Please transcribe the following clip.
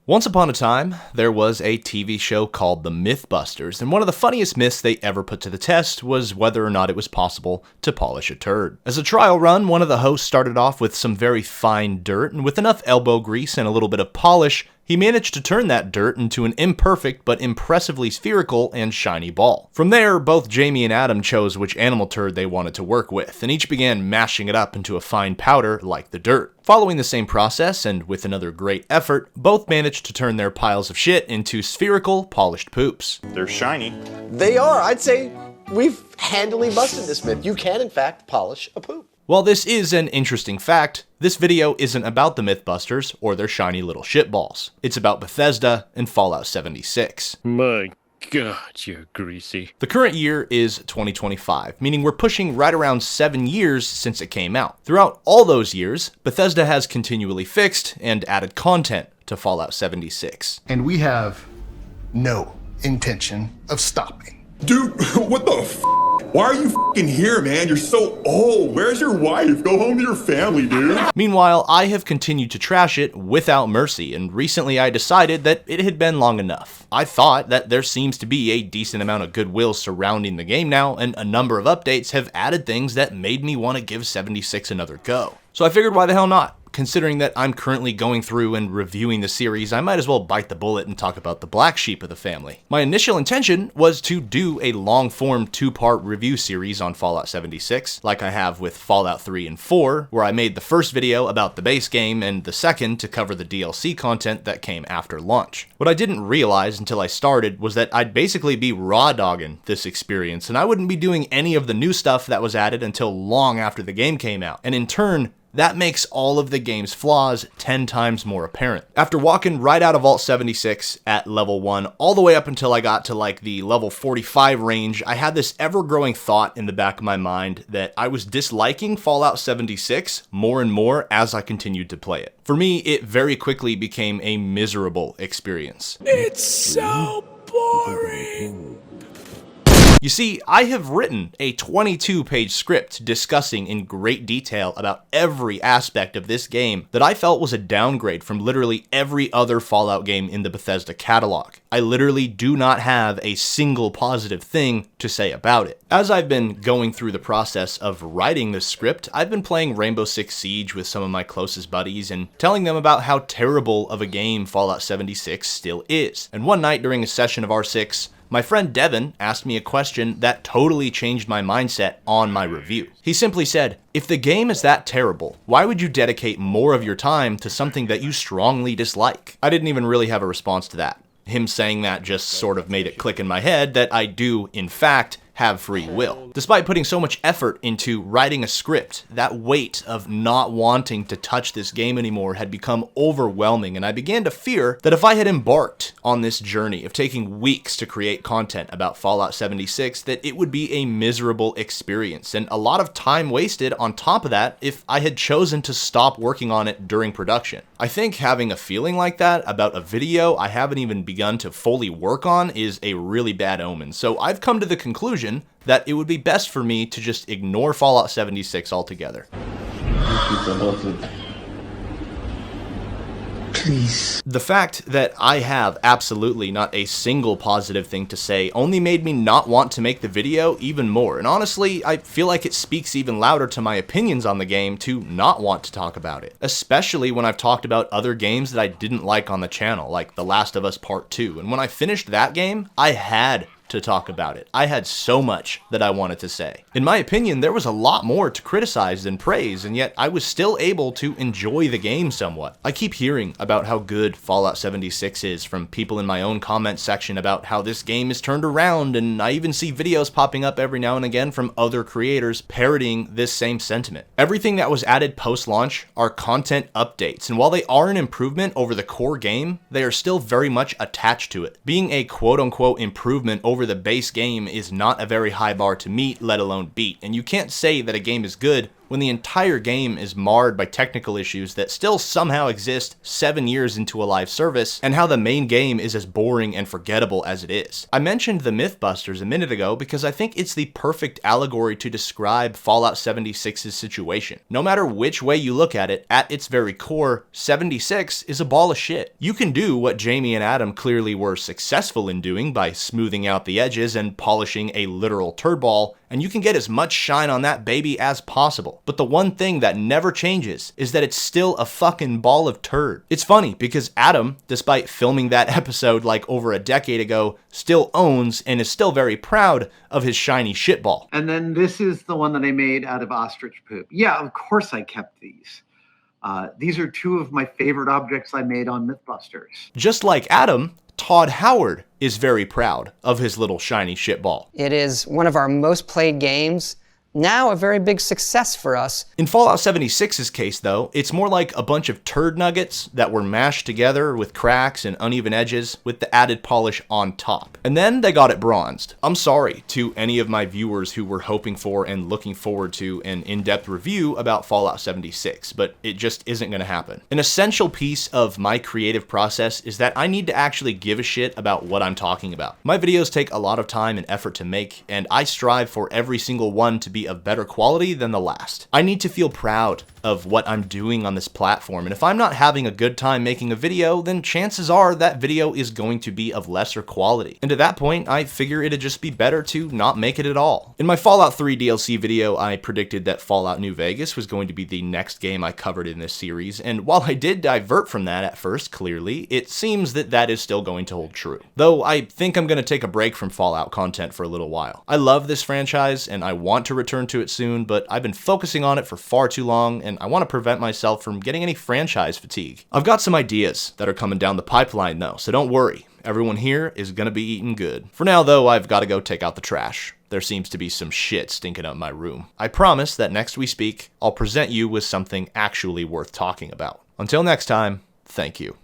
Once upon a time, there was a TV show called The Mythbusters, and one of the funniest myths they ever put to the test was whether or not it was possible to polish a turd. As a trial run, one of the hosts started off with some very fine dirt, and with enough elbow grease and a little bit of polish, he managed to turn that dirt into an imperfect but impressively spherical and shiny ball. From there, both Jamie and Adam chose which animal turd they wanted to work with, and each began mashing it up into a fine powder like the dirt. Following the same process, and with another great effort, both managed to turn their piles of shit into spherical, polished poops. They're shiny. They are. I'd say we've handily busted this myth. You can, in fact, polish a poop. While this is an interesting fact, this video isn't about the Mythbusters or their shiny little shitballs. It's about Bethesda and Fallout 76. My God, you're greasy. The current year is 2025, meaning we're pushing right around 7 years since it came out. Throughout all those years, Bethesda has continually fixed and added content to Fallout 76. And we have no intention of stopping. Dude, what the f***? Why are you f***ing here, man? You're so old. Where's your wife? Go home to your family, dude. Meanwhile, I have continued to trash it without mercy, and recently I decided that it had been long enough. I thought that there seems to be a decent amount of goodwill surrounding the game now, and a number of updates have added things that made me want to give 76 another go. So I figured, why the hell not? Considering that I'm currently going through and reviewing the series, I might as well bite the bullet and talk about the black sheep of the family. My initial intention was to do a long-form 2-part review series on Fallout 76, like I have with Fallout 3 and 4, where I made the first video about the base game and the second to cover the DLC content that came after launch. What I didn't realize until I started was that I'd basically be raw dogging this experience, and I wouldn't be doing any of the new stuff that was added until long after the game came out, and in turn, that makes all of the game's flaws 10 times more apparent. After walking right out of Vault 76 at level 1 all the way up until I got to like the level 45 range, I had this ever-growing thought in the back of my mind that I was disliking Fallout 76 more and more as I continued to play it. For me, it very quickly became a miserable experience. It's so boring. You see, I have written a 22-page script discussing in great detail about every aspect of this game that I felt was a downgrade from literally every other Fallout game in the Bethesda catalog. I literally do not have a single positive thing to say about it. As I've been going through the process of writing this script, I've been playing Rainbow Six Siege with some of my closest buddies and telling them about how terrible of a game Fallout 76 still is. And one night during a session of R6, my friend Devin asked me a question that totally changed my mindset on my review. He simply said, if the game is that terrible, why would you dedicate more of your time to something that you strongly dislike? I didn't even really have a response to that. Him saying that just sort of made it click in my head that I do, in fact, have free will. Despite putting so much effort into writing a script, that weight of not wanting to touch this game anymore had become overwhelming, and I began to fear that if I had embarked on this journey of taking weeks to create content about Fallout 76, that it would be a miserable experience, and a lot of time wasted on top of that if I had chosen to stop working on it during production. I think having a feeling like that about a video I haven't even begun to fully work on is a really bad omen, so I've come to the conclusion that it would be best for me to just ignore Fallout 76 altogether. Please. The fact that I have absolutely not a single positive thing to say only made me not want to make the video even more, and honestly, I feel like it speaks even louder to my opinions on the game to not want to talk about it, especially when I've talked about other games that I didn't like on the channel, like The Last of Us Part 2, and when I finished that game, I had to talk about it. I had so much that I wanted to say. In my opinion, there was a lot more to criticize than praise, and yet I was still able to enjoy the game somewhat. I keep hearing about how good Fallout 76 is from people in my own comment section about how this game is turned around, and I even see videos popping up every now and again from other creators parodying this same sentiment. Everything that was added post-launch are content updates, and while they are an improvement over the core game, they are still very much attached to it. Being a quote-unquote improvement over the base game is not a very high bar to meet, let alone beat, and you can't say that a game is good when the entire game is marred by technical issues that still somehow exist 7 years into a live service, and how the main game is as boring and forgettable as it is. I mentioned the Mythbusters a minute ago because I think it's the perfect allegory to describe Fallout 76's situation. No matter which way you look at it, at its very core, 76 is a ball of shit. You can do what Jamie and Adam clearly were successful in doing by smoothing out the edges and polishing a literal turd ball, and you can get as much shine on that baby as possible. But the one thing that never changes is that it's still a fucking ball of turd. It's funny because Adam, despite filming that episode like over a decade ago, still owns and is still very proud of his shiny shitball. And then this is the one that I made out of ostrich poop. Yeah, of course I kept these. These are two of my favorite objects I made on Mythbusters. Just like Adam, Todd Howard is very proud of his little shiny shitball. It is one of our most played games. Now a very big success for us. In Fallout 76's case, though, it's more like a bunch of turd nuggets that were mashed together with cracks and uneven edges with the added polish on top. And then they got it bronzed. I'm sorry to any of my viewers who were hoping for and looking forward to an in-depth review about Fallout 76, but it just isn't going to happen. An essential piece of my creative process is that I need to actually give a shit about what I'm talking about. My videos take a lot of time and effort to make, and I strive for every single one to be of better quality than the last. I need to feel proud of what I'm doing on this platform, and if I'm not having a good time making a video, then chances are that video is going to be of lesser quality. And at that point, I figure it'd just be better to not make it at all. In my Fallout 3 DLC video, I predicted that Fallout New Vegas was going to be the next game I covered in this series, and while I did divert from that at first, clearly, it seems that that is still going to hold true. Though I think I'm going to take a break from Fallout content for a little while. I love this franchise, and I want to return to it soon, but I've been focusing on it for far too long, and I want to prevent myself from getting any franchise fatigue. I've got some ideas that are coming down the pipeline though, so don't worry. Everyone here is gonna be eating good. For now though, I've got to go take out the trash. There seems to be some shit stinking up my room. I promise that next we speak, I'll present you with something actually worth talking about. Until next time, thank you.